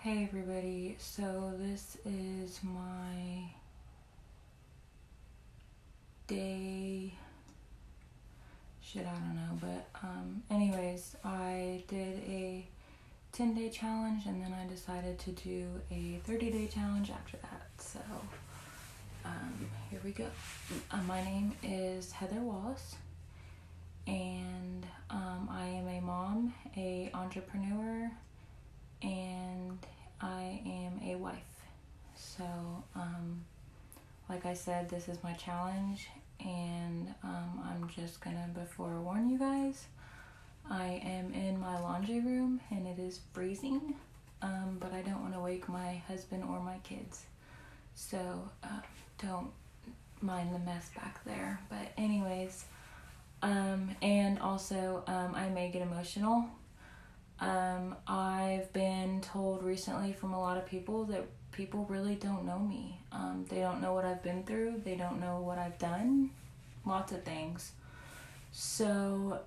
Hey everybody, so this is my day, I don't know, but anyways, I did a 10-day challenge and then I decided to do a 30-day challenge after that, so here we go. My name is Heather Wallace, and I am a mom, a entrepreneur, and I am a wife. So, like I said, this is my challenge, and I'm just gonna forewarn you guys. I am in my laundry room, and it is freezing, but I don't want to wake my husband or my kids. So, don't mind the mess back there. But anyways, and also, I may get emotional. I've been told recently from a lot of people that people really don't know me. They don't know what I've been through. They don't know what I've done. Lots of things. So,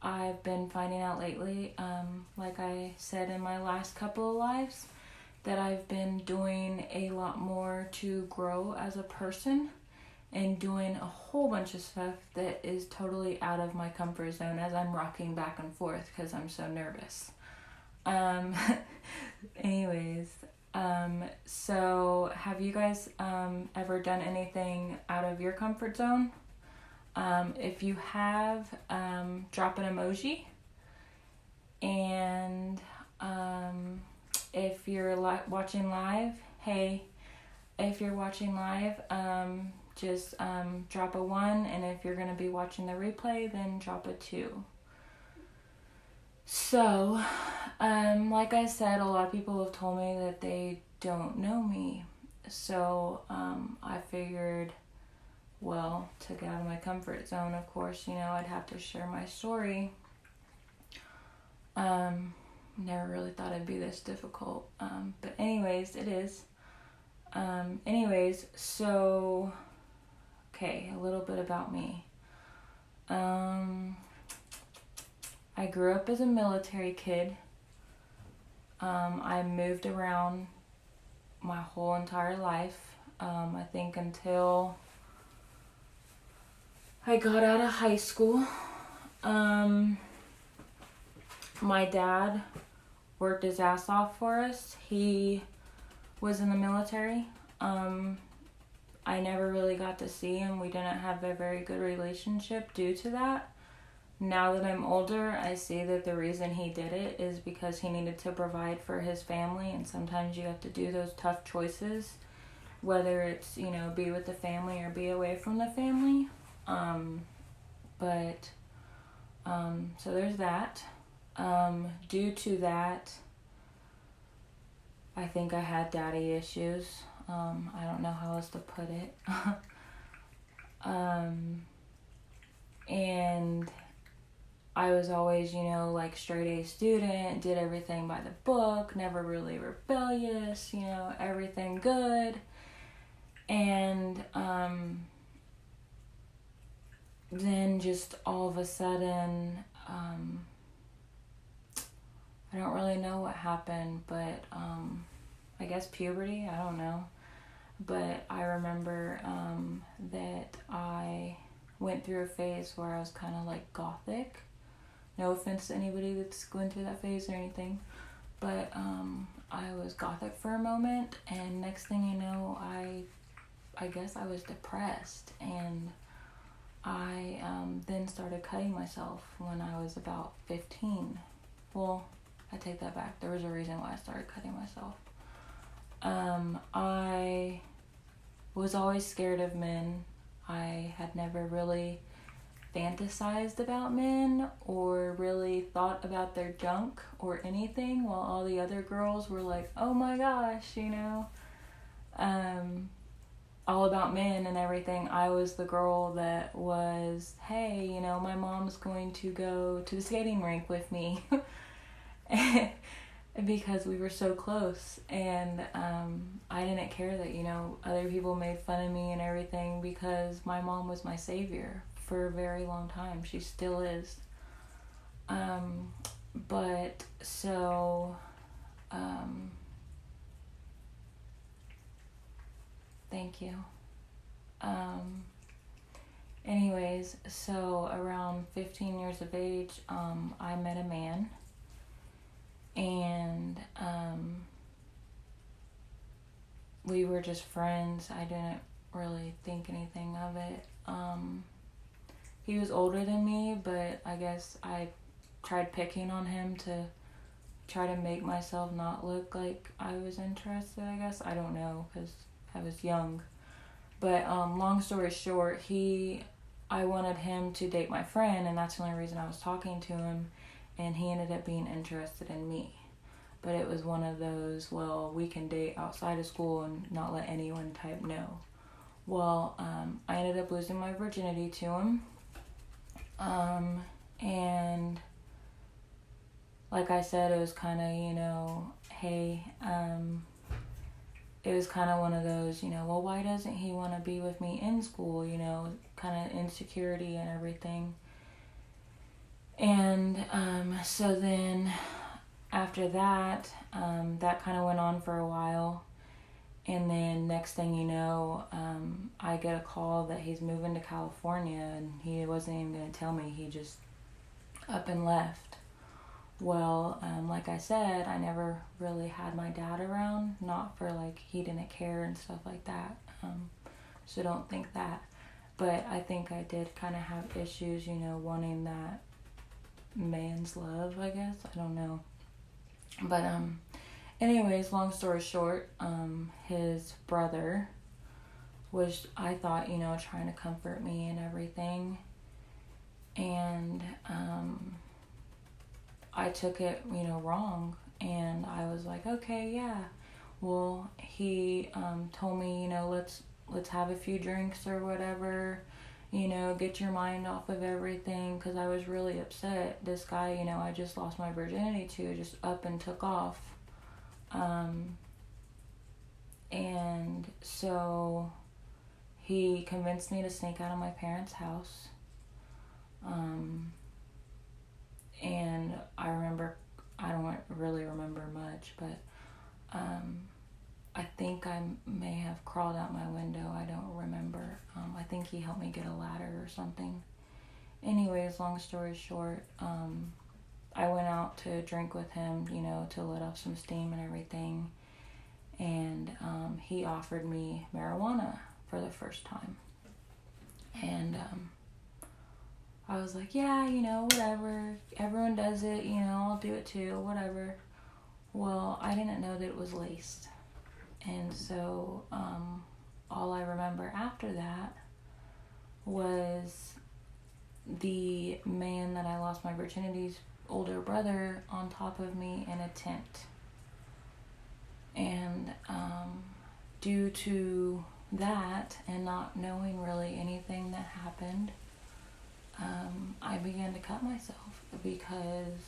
I've been finding out lately, like I said in my last couple of lives, that I've been doing a lot more to grow as a person and doing a whole bunch of stuff that is totally out of my comfort zone as I'm rocking back and forth because I'm so nervous. Anyways, so have you guys ever done anything out of your comfort zone? If you have, drop an emoji. And if you're watching live, hey, if you're watching live, just drop a 1, and if you're going to be watching the replay, then drop a 2. So, like I said, a lot of people have told me that they don't know me. So, I figured, well, to get out of my comfort zone, of course, I'd have to share my story. Never really thought it'd be this difficult. But anyways, it is. So, okay, a little bit about me. I grew up as a military kid. I moved around my whole entire life. I think until I got out of high school. My dad worked his ass off for us. He was in the military. I never really got to see him. We didn't have a very good relationship due to that. Now that I'm older, I see that the reason he did it is because he needed to provide for his family, and sometimes you have to do those tough choices, whether it's, be with the family or be away from the family. So there's that. Due to that, I think I had daddy issues. I don't know how else to put it. And I was always, straight A student, did everything by the book, never really rebellious, everything good. And, then just all of a sudden, I don't really know what happened, but, I guess puberty, I don't know. But I remember, that I went through a phase where I was kind of like gothic. No offense to anybody that's going through that phase or anything, but I was gothic for a moment, and next thing you know, I guess I was depressed, and I then started cutting myself when I was about 15. Well, I take that back. There was a reason why I started cutting myself. I was always scared of men. I had never really fantasized about men or really thought about their junk or anything, while all the other girls were like, oh my gosh, all about men and everything. I was the girl that was, hey, my mom's going to go to the skating rink with me because we were so close, and I didn't care that, other people made fun of me and everything, because my mom was my savior for a very long time. She still is. But so Thank you. Anyways, so around 15 years of age, I met a man, and we were just friends. I didn't really think anything of it. He was older than me, but I guess I tried picking on him to try to make myself not look like I was interested, I guess. I don't know, because I was young. But long story short, I wanted him to date my friend, and that's the only reason I was talking to him, and he ended up being interested in me. But it was one of those, well, we can date outside of school and not let anyone type no. Well, I ended up losing my virginity to him. And like I said, it was kind of, hey, it was kind of one of those, well, why doesn't he want to be with me in school, kind of insecurity and everything. And so then after that, that kind of went on for a while. And then next thing you know, I get a call that he's moving to California, and he wasn't even going to tell me. He just up and left. Well, like I said, I never really had my dad around, not for he didn't care and stuff like that. So don't think that. But I think I did kind of have issues, wanting that man's love, I guess. I don't know. But, anyways, long story short, his brother was, I thought, trying to comfort me and everything. And, I took it, wrong, and I was like, okay, yeah. Well, he told me, let's have a few drinks or whatever, get your mind off of everything, because I was really upset. This guy, I just lost my virginity to, just up and took off. And so he convinced me to sneak out of my parents' house. And I don't really remember much, but I think I may have crawled out my window. I don't remember. I think he helped me get a ladder or something. Anyways, long story short, I went out to drink with him, to let off some steam and everything. And he offered me marijuana for the first time. And I was like, yeah, whatever. Everyone does it, I'll do it too, whatever. Well, I didn't know that it was laced. And so all I remember after that was the man that I lost my virginity's older brother on top of me in a tent. And due to that and not knowing really anything that happened, I began to cut myself because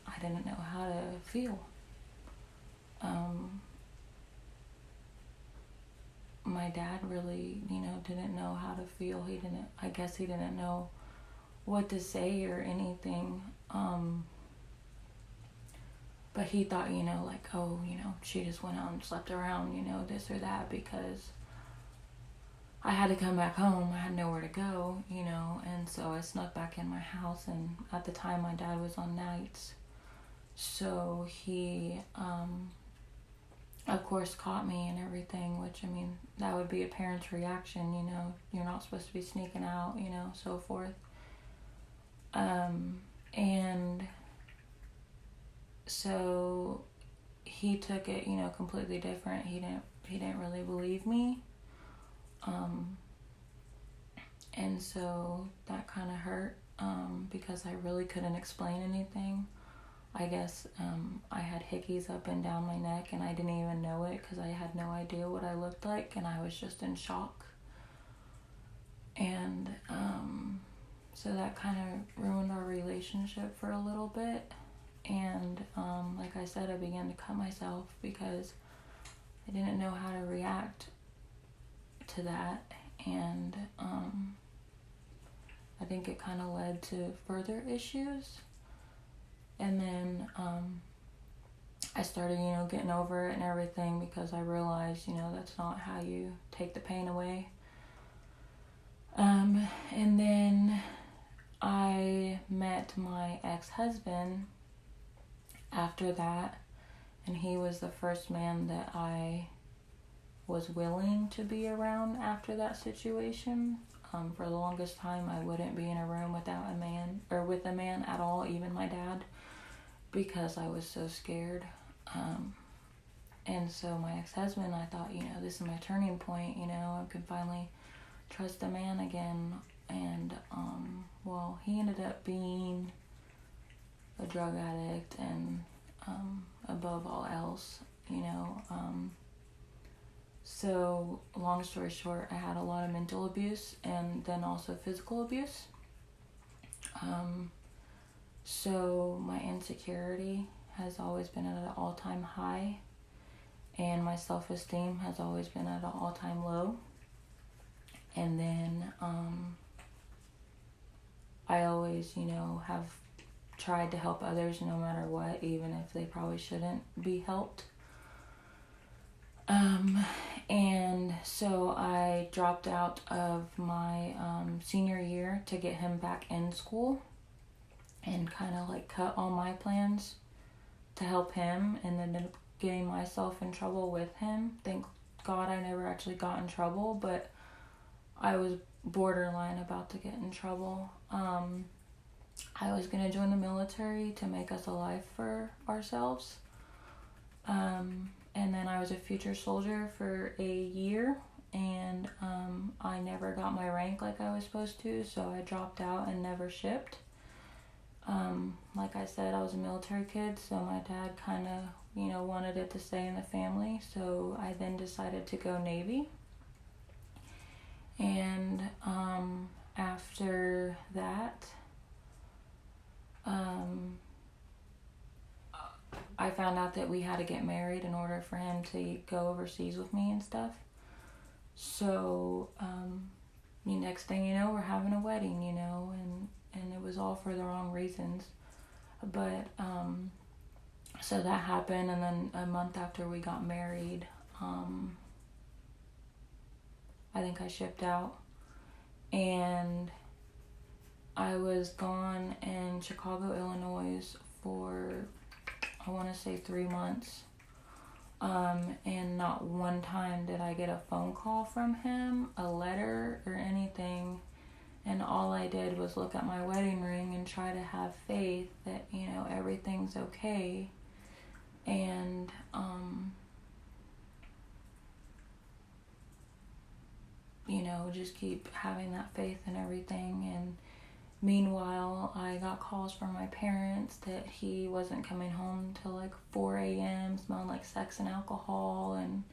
I didn't know how to feel. My dad really, didn't know how to feel. I guess he didn't know what to say or anything. But he thought, she just went out and slept around, this or that, because I had to come back home. I had nowhere to go, and so I snuck back in my house. And at the time, my dad was on nights. So he, of course, caught me and everything, which, that would be a parent's reaction, you're not supposed to be sneaking out, so forth. And so he took it, completely different. He didn't really believe me. And so that kind of hurt, because I really couldn't explain anything. I guess I had hickeys up and down my neck, and I didn't even know it because I had no idea what I looked like, and I was just in shock. And so that kind of ruined our relationship for a little bit. And like I said, I began to cut myself because I didn't know how to react to that. And I think it kind of led to further issues. And then I started, getting over it and everything, because I realized, that's not how you take the pain away. And then I met my ex-husband after that, and he was the first man that I was willing to be around after that situation. For the longest time, I wouldn't be in a room without a man, or with a man at all, even my dad, because I was so scared. And so my ex-husband, I thought, this is my turning point, I could finally trust a man again. And, well, he ended up being a drug addict, and, above all else, so long story short, I had a lot of mental abuse and then also physical abuse. So my insecurity has always been at an all-time high, and my self-esteem has always been at an all-time low. And then I always, have tried to help others no matter what, even if they probably shouldn't be helped. And so I dropped out of my senior year to get him back in school, and kind of cut all my plans to help him, and ended up getting myself in trouble with him. Thank God I never actually got in trouble, but I was borderline about to get in trouble. I was going to join the military to make us a life for ourselves. And then I was a future soldier for a year, and I never got my rank like I was supposed to, so I dropped out and never shipped. Like I said, I was a military kid, so my dad kind of, wanted it to stay in the family, so I then decided to go Navy. And after that, I found out that we had to get married in order for him to go overseas with me and stuff. So, the next thing you know, we're having a wedding, and it was all for the wrong reasons. But, so that happened, and then a month after we got married, I think I shipped out, and I was gone in Chicago, Illinois for, I want to say 3 months, and not one time did I get a phone call from him, a letter, or anything. And all I did was look at my wedding ring and try to have faith that, everything's okay. And, just keep having that faith and everything. And meanwhile, I got calls from my parents that he wasn't coming home till 4 a.m., smelling like sex and alcohol and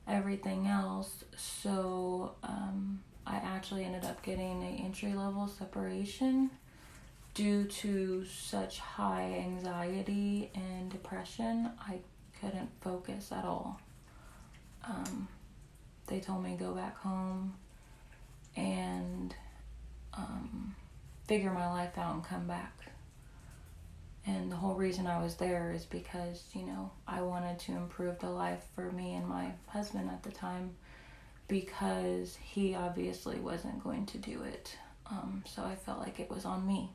everything else. So, I actually ended up getting an entry-level separation due to such high anxiety and depression. I couldn't focus at all. They told me to go back home and figure my life out and come back. And the whole reason I was there is because, I wanted to improve the life for me and my husband at the time, because he obviously wasn't going to do it. So I felt like it was on me.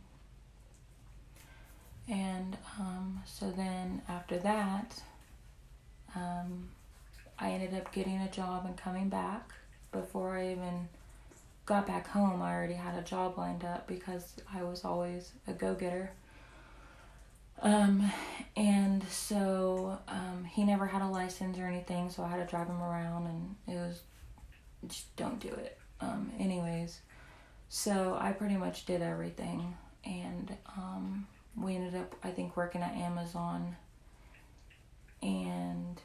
And so then after that, I ended up getting a job and coming back. Before I even got back home, I already had a job lined up because I was always a go-getter. And so he never had a license or anything, so I had to drive him around, and it was, just don't do it. Anyways, so I pretty much did everything, and we ended up, I think, working at Amazon. And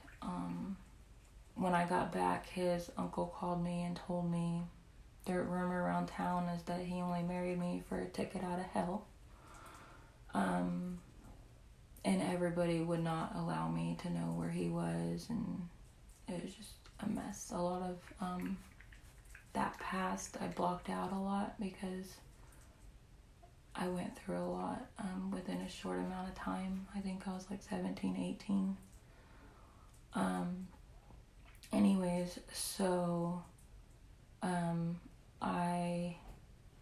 when I got back, his uncle called me and told me the rumor around town is that he only married me for a ticket out of hell. And everybody would not allow me to know where he was, and it was just a mess. A lot of that past I blocked out a lot because I went through a lot within a short amount of time. I think I was like 17, 18. Anyways, so I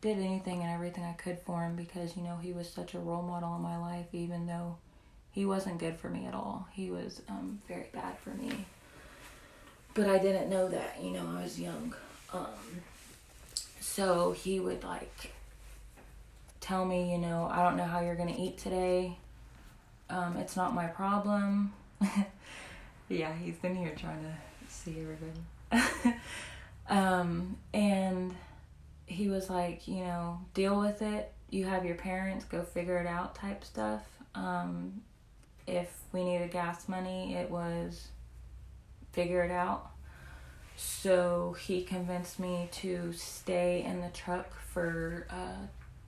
did anything and everything I could for him because, you know, he was such a role model in my life, even though he wasn't good for me at all. He was very bad for me. But I didn't know that, you know, I was young. So he would, like, tell me, you know, I don't know how you're going to eat today. It's not my problem. Yeah, he's in here trying to see everybody. And he was like, you know, deal with it. You have your parents, go figure it out type stuff. If we needed gas money, it was figure it out. So he convinced me to stay in the truck for,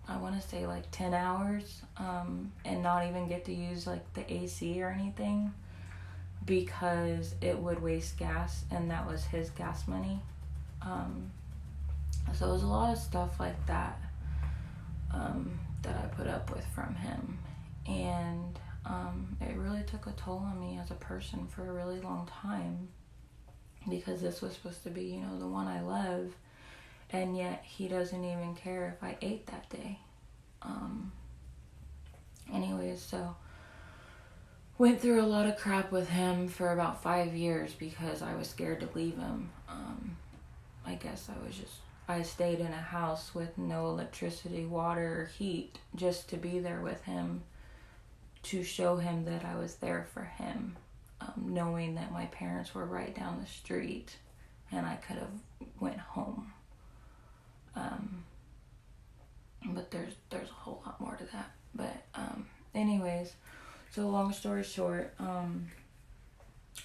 I want to say like 10 hours, and not even get to use like the AC or anything because it would waste gas, and that was his gas money. So it was a lot of stuff like that that I put up with from him, and it really took a toll on me as a person for a really long time because this was supposed to be, you know, the one I love, and yet he doesn't even care if I ate that day. Anyways, so went through a lot of crap with him for about 5 years because I was scared to leave him. I guess I stayed in a house with no electricity, water, or heat just to be there with him, to show him that I was there for him, knowing that my parents were right down the street and I could have went home. But there's a whole lot more to that. But anyways, so long story short,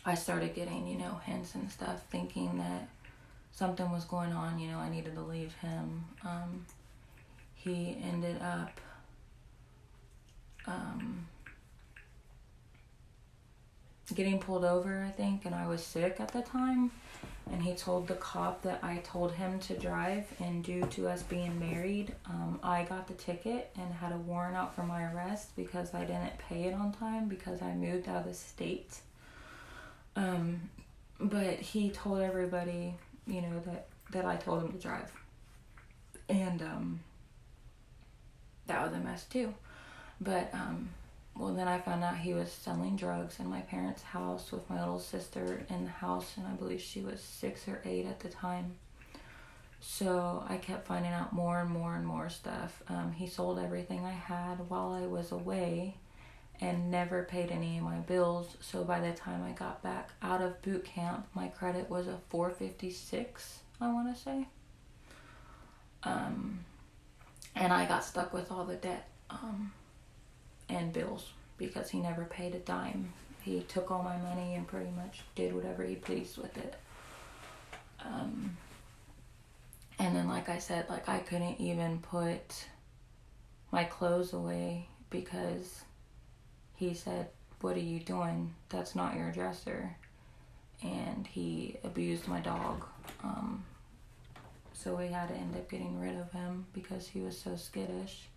I started getting, you know, hints and stuff, thinking that something was going on, you know, I needed to leave him. He ended up getting pulled over, I think, and I was sick at the time, and he told the cop that I told him to drive, and due to us being married, I got the ticket and had a warrant out for my arrest because I didn't pay it on time because I moved out of the state. But he told everybody, you know, that I told him to drive, and that was a mess too. But well, then I found out he was selling drugs in my parents' house with my little sister in the house, and I believe she was 6 or 8 at the time. So I kept finding out more and more and more stuff. He sold everything I had while I was away and never paid any of my bills. So by the time I got back out of boot camp, my credit was a 456, I want to say. And I got stuck with all the debt and bills because he never paid a dime. He took all my money and pretty much did whatever he pleased with it. And then, like I said, like I couldn't even put my clothes away because he said, "What are you doing? That's not your dresser." And he abused my dog. So we had to end up getting rid of him because he was so skittish.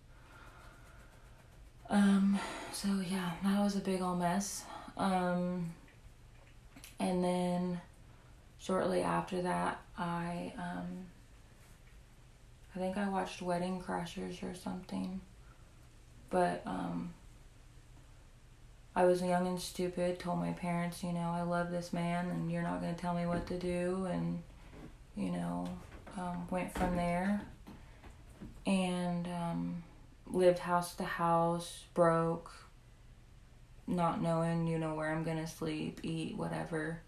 So yeah, that was a big old mess. And then shortly after that, I think I watched Wedding Crashers or something. But I was young and stupid, told my parents, you know, I love this man and you're not going to tell me what to do, and, you know, went from there and lived house to house, broke, not knowing, you know, where I'm going to sleep, eat, whatever,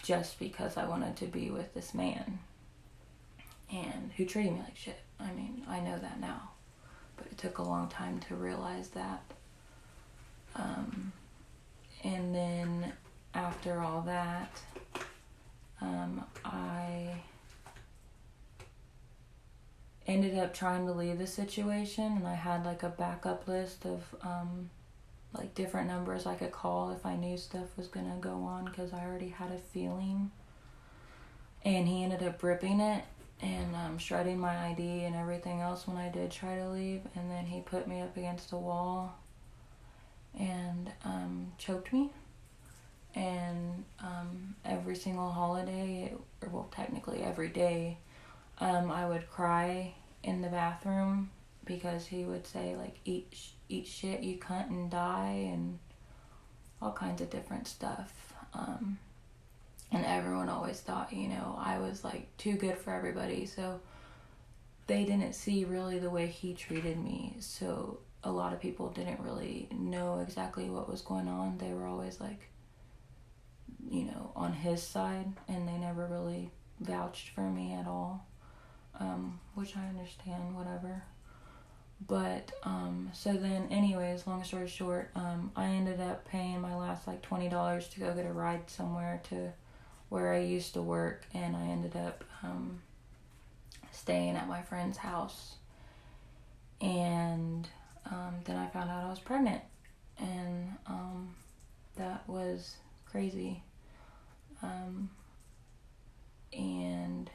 just because I wanted to be with this man, and who treated me like shit. I mean, I know that now, but it took a long time to realize that. And then after all that, I ended up trying to leave the situation, and I had like a backup list of like different numbers I could call if I knew stuff was gonna go on, because I already had a feeling. And he ended up ripping it, and shredding my ID and everything else when I did try to leave. And then he put me up against a wall and choked me. And every single holiday, well, technically every day, I would cry in the bathroom because he would say, like, eat shit, you cunt, and die, and all kinds of different stuff. And everyone always thought, I was, like, too good for everybody, so they didn't see really the way he treated me. So a lot of people didn't really know exactly what was going on. They were always, like, on his side, and they never really vouched for me at all, which I understand, whatever. But so then, anyways, long story short, I ended up paying my last like $20 to go get a ride somewhere to where I used to work, and I ended up staying at my friend's house. And then I found out I was pregnant, and that was crazy. And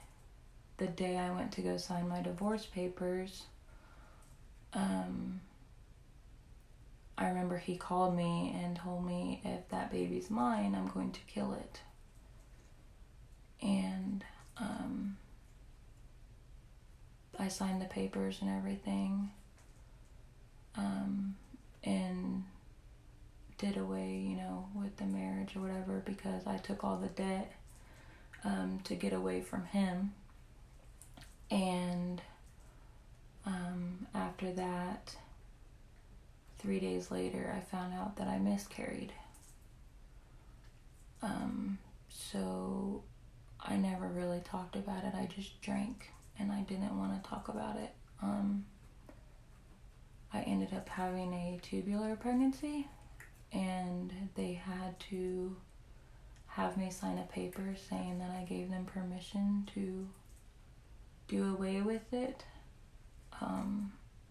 the day I went to go sign my divorce papers, I remember he called me and told me, if that baby's mine, I'm going to kill it. And I signed the papers and everything, and did away, with the marriage or whatever, because I took all the debt to get away from him. And after that, 3 days later, I found out that I miscarried. So I never really talked about it. I just drank, and I didn't want to talk about it. I ended up having a tubular pregnancy, and they had to have me sign a paper saying that I gave them permission to do away with it.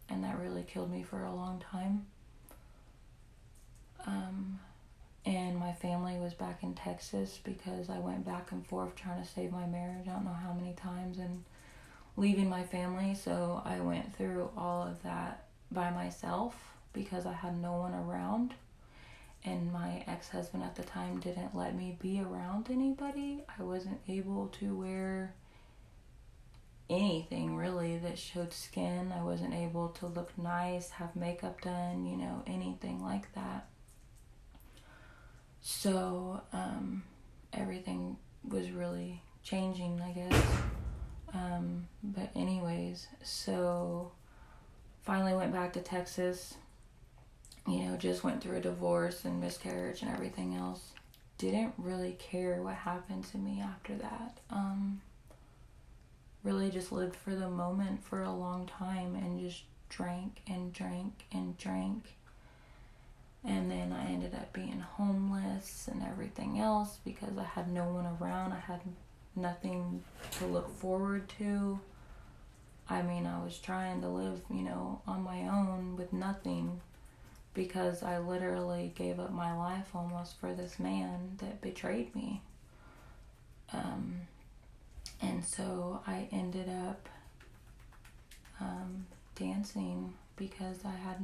And that really killed me for a long time. And my family was back in Texas because I went back and forth trying to save my marriage, I don't know how many times, and leaving my family. So I went through all of that by myself because I had no one around. And my ex-husband at the time didn't let me be around anybody. I wasn't able to wear anything really that showed skin. I wasn't able to look nice, have makeup done, anything like that. So everything was really changing, I guess. But anyways, so finally went back to Texas. Just went through a divorce and miscarriage and everything else. Didn't really care what happened to me after that. Really just lived for the moment for a long time and just drank and drank and drank. And then I ended up being homeless and everything else because I had no one around. I had nothing to look forward to. I mean, I was trying to live, on my own with nothing, because I literally gave up my life almost for this man that betrayed me. And so I ended up dancing because I had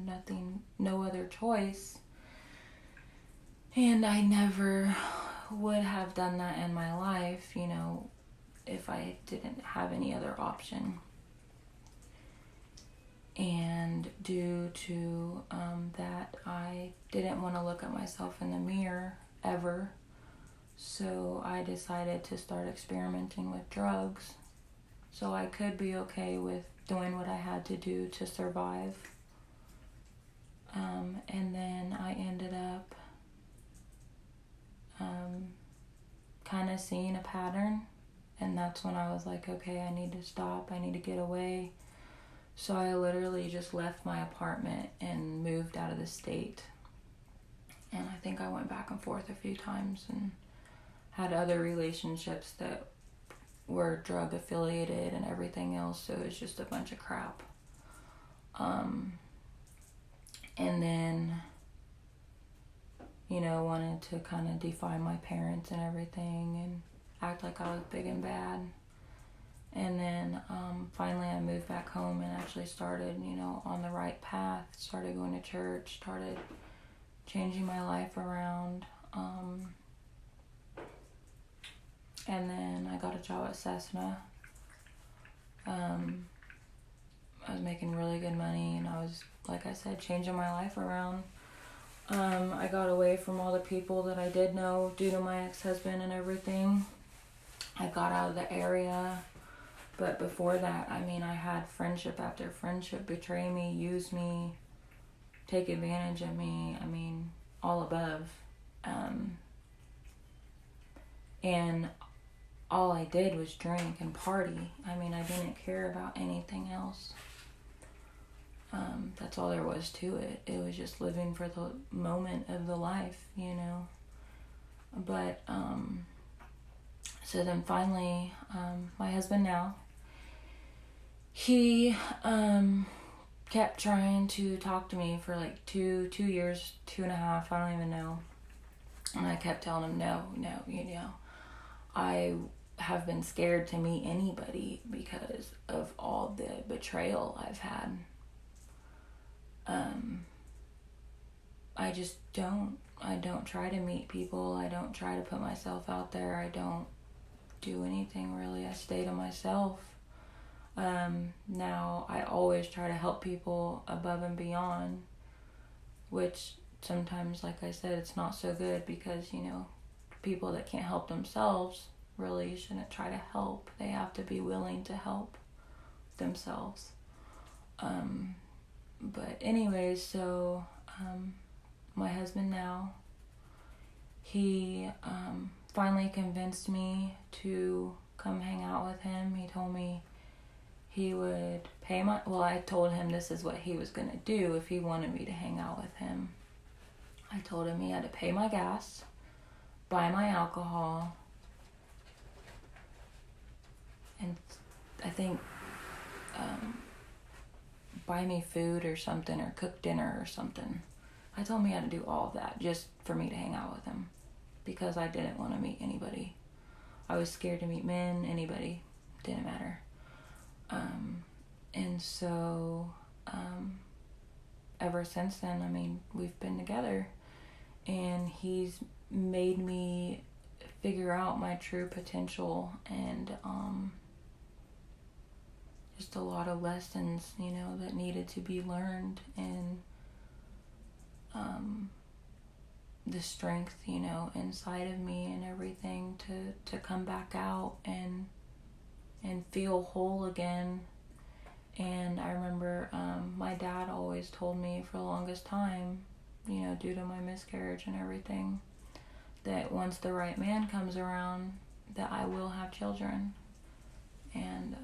no other choice. And I never would have done that in my life, if I didn't have any other option. And due to that, I didn't want to look at myself in the mirror ever. So I decided to start experimenting with drugs so I could be okay with doing what I had to do to survive. And then I ended up kind of seeing a pattern, and that's when I was like, okay, I need to stop, I need to get away. So I literally just left my apartment and moved out of the state. And I think I went back and forth a few times and had other relationships that were drug affiliated and everything else, so it was just a bunch of crap. And then, wanted to kind of defy my parents and everything and act like I was big and bad. And then finally I moved back home and actually started, on the right path. Started going to church, started changing my life around. And then I got a job at Cessna. I was making really good money, and I was, like I said, changing my life around. I got away from all the people that I did know due to my ex-husband and everything. I got out of the area. But before that, I had friendship after friendship betray me, use me, take advantage of me, all above. And all I did was drink and party. I didn't care about anything else. That's all there was to it. It was just living for the moment of the life, But, so then finally, my husband now, he kept trying to talk to me for like two years, 2.5, I don't even know. And I kept telling him, no, I have been scared to meet anybody because of all the betrayal I've had. I don't try to meet people. I don't try to put myself out there. I don't do anything really. I stay to myself. Now I always try to help people above and beyond, which sometimes, like I said, it's not so good because, people that can't help themselves really shouldn't try to help. They have to be willing to help themselves. But anyways, so, my husband now, he, finally convinced me to come hang out with him. He told me he would pay I told him this is what he was going to do if he wanted me to hang out with him. I told him he had to pay my gas, buy my alcohol, and I think buy me food or something, or cook dinner or something. I told him he had to do all of that just for me to hang out with him because I didn't want to meet anybody. I was scared to meet men, anybody. Didn't matter. And so, ever since then, we've been together, and he's made me figure out my true potential, and, just a lot of lessons, that needed to be learned, and, the strength, inside of me and everything to come back out and feel whole again. And I remember my dad always told me for the longest time, due to my miscarriage and everything, that once the right man comes around, that I will have children. And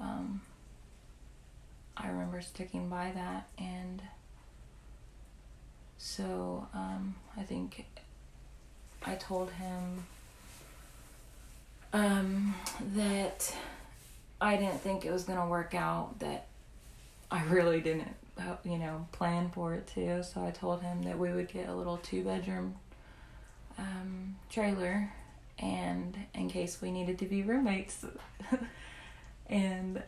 I remember sticking by that. And so I think I told him that I didn't think it was going to work out, that I really didn't, plan for it to. So I told him that we would get a little 2-bedroom trailer, and in case we needed to be roommates. And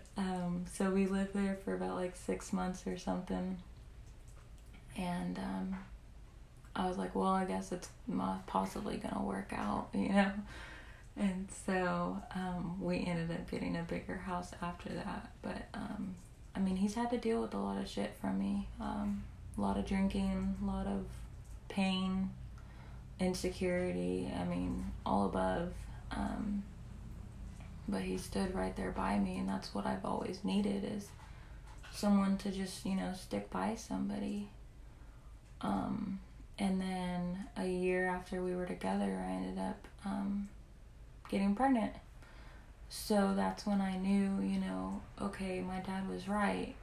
so we lived there for about like 6 months or something. And I was like, well, I guess it's possibly going to work out, And so we ended up getting a bigger house after that. But, he's had to deal with a lot of shit from me. A lot of drinking, a lot of pain, insecurity, all above. But he stood right there by me, and that's what I've always needed, is someone to just, stick by somebody. And then a year after we were together, I ended up getting pregnant. So that's when I knew, okay, my dad was right.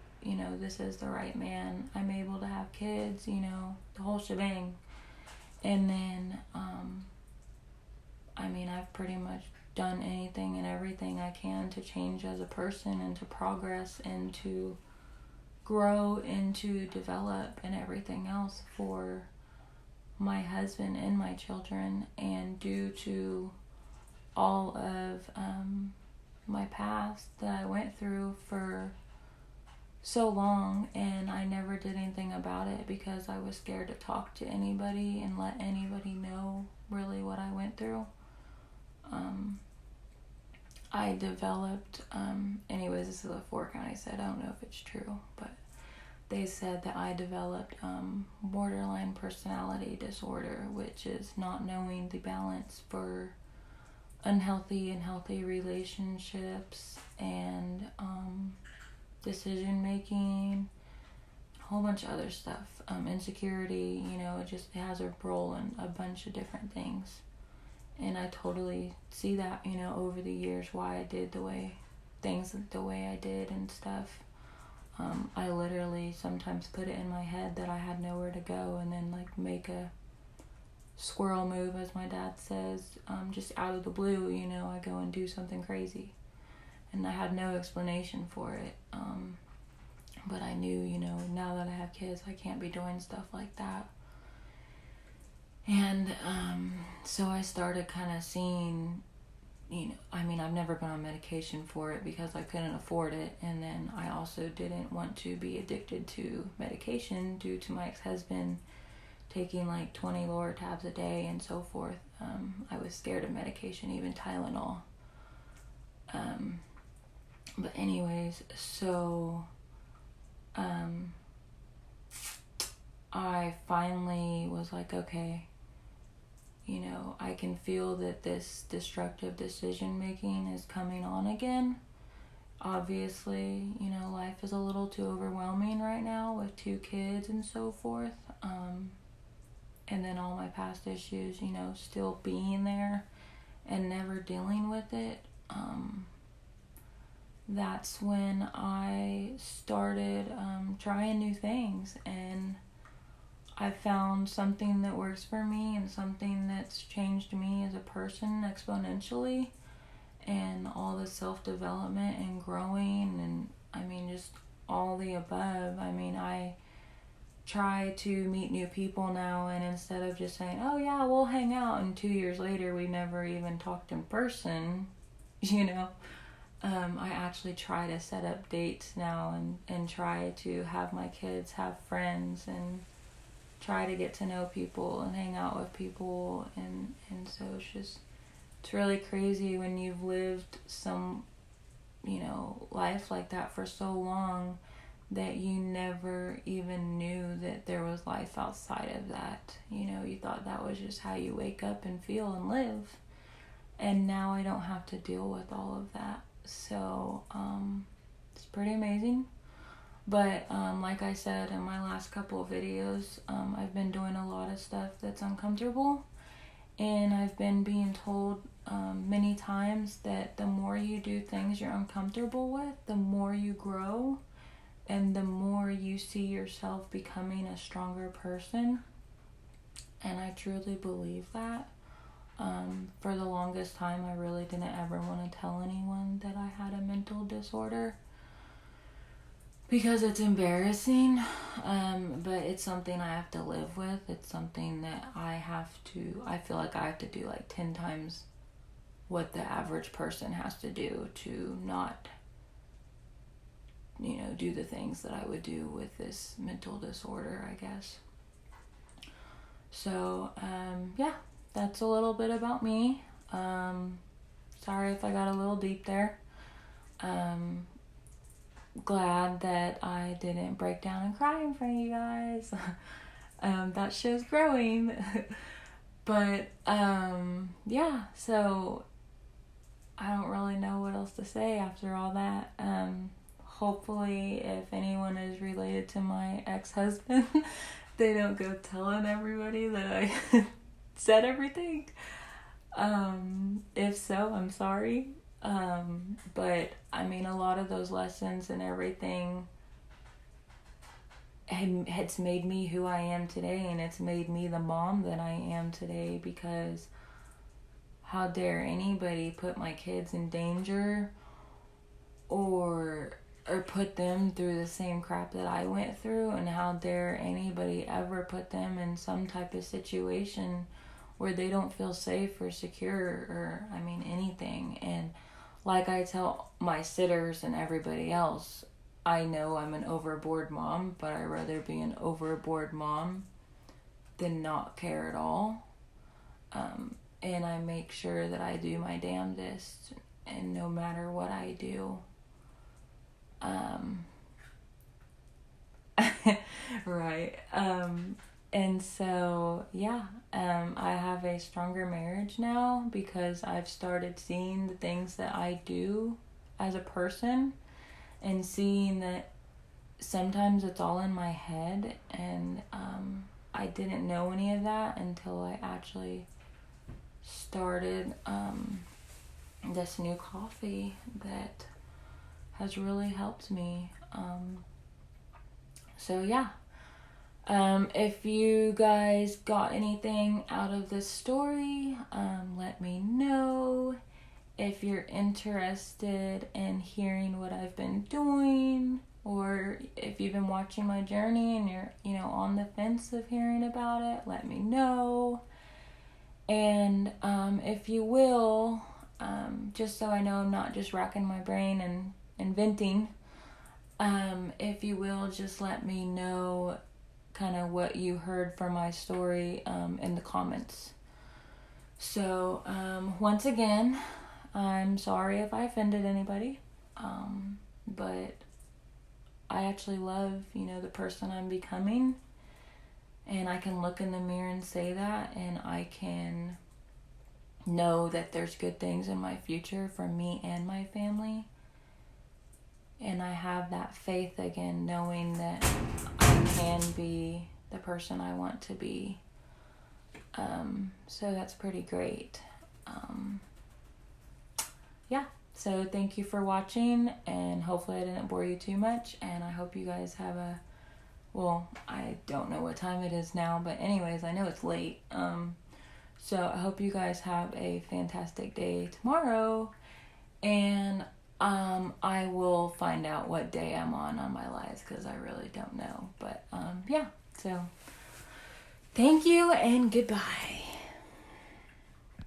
This is the right man. I'm able to have kids, the whole shebang. And then, I've pretty much done anything and everything I can to change as a person and to progress and to grow and to develop and everything else for my husband and my children. And due to all of my past that I went through for so long, and I never did anything about it because I was scared to talk to anybody and let anybody know really what I went through. I developed, anyways, this is what Four County said. I don't know if it's true, but they said that I developed borderline personality disorder, which is not knowing the balance for unhealthy and healthy relationships and decision making, a whole bunch of other stuff, insecurity. It has a role in a bunch of different things, and I totally see that over the years why I did the way I did and stuff. I literally sometimes put it in my head that I had nowhere to go, and then make a squirrel move, as my dad says, just out of the blue. I go and do something crazy, and I had no explanation for it. But I knew, now that I have kids, I can't be doing stuff like that. And so I started kind of seeing, I've never been on medication for it because I couldn't afford it. And then I also didn't want to be addicted to medication due to my ex-husband taking 20 Loratabs a day and so forth. I was scared of medication, even Tylenol. But anyways, so I finally was like, okay, I can feel that this destructive decision making is coming on again. Obviously, life is a little too overwhelming right now with 2 kids and so forth. And then all my past issues, still being there and never dealing with it. That's when I started trying new things, and I found something that works for me and something that's changed me as a person exponentially, and all the self-development and growing, and just all the above. I try to meet new people now, and instead of just saying, oh yeah, we'll hang out, and 2 years later we never even talked in person, I actually try to set up dates now and try to have my kids have friends and try to get to know people and hang out with people, and so it's really crazy when you've lived some life like that for so long that you never even knew that there was life outside of that. You thought that was just how you wake up and feel and live, and now I don't have to deal with all of that. So it's pretty amazing. But like I said in my last couple of videos, I've been doing a lot of stuff that's uncomfortable, and I've been being told many times that the more you do things you're uncomfortable with, the more you grow, and the more you see yourself becoming a stronger person. And I truly believe that. For the longest time, I really didn't ever want to tell anyone that I had a mental disorder because it's embarrassing, but it's something I have to live with. It's something that I feel like I have to do 10 times what the average person has to do to not, do the things that I would do with this mental disorder, I guess. So, yeah, that's a little bit about me. Sorry if I got a little deep there. Glad that I didn't break down and cry in front of you guys. That show's growing. But, yeah, so I don't really know what else to say after all that. Hopefully, if anyone is related to my ex-husband, they don't go telling everybody that I said everything. If so, I'm sorry. But a lot of those lessons and everything has made me who I am today, and it's made me the mom that I am today, because how dare anybody put my kids in danger or put them through the same crap that I went through, and how dare anybody ever put them in some type of situation where they don't feel safe or secure or anything. And like I tell my sitters and everybody else, I know I'm an overboard mom, but I'd rather be an overboard mom than not care at all. And I make sure that I do my damnedest, and no matter what I do, right. And so, yeah, I have a stronger marriage now because I've started seeing the things that I do as a person, and seeing that sometimes it's all in my head, and I didn't know any of that until I actually started this new coffee that has really helped me. So yeah, if you guys got anything out of this story, let me know. If you're interested in hearing what I've been doing, or if you've been watching my journey and you're, on the fence of hearing about it, let me know. And if you will, just so I know I'm not just racking my brain and venting, if you will, just let me know kind of what you heard from my story in the comments. So once again, I'm sorry if I offended anybody, but I actually love, the person I'm becoming, and I can look in the mirror and say that, and I can know that there's good things in my future for me and my family, and I have that faith again, knowing that I can be the person I want to be. So that's pretty great. Yeah, so thank you for watching, and hopefully I didn't bore you too much, and I hope you guys have I don't know what time it is now, but anyways, I know it's late. So I hope you guys have a fantastic day tomorrow, and I will find out what day I'm on my lives, because I really don't know, but yeah, so thank you and goodbye.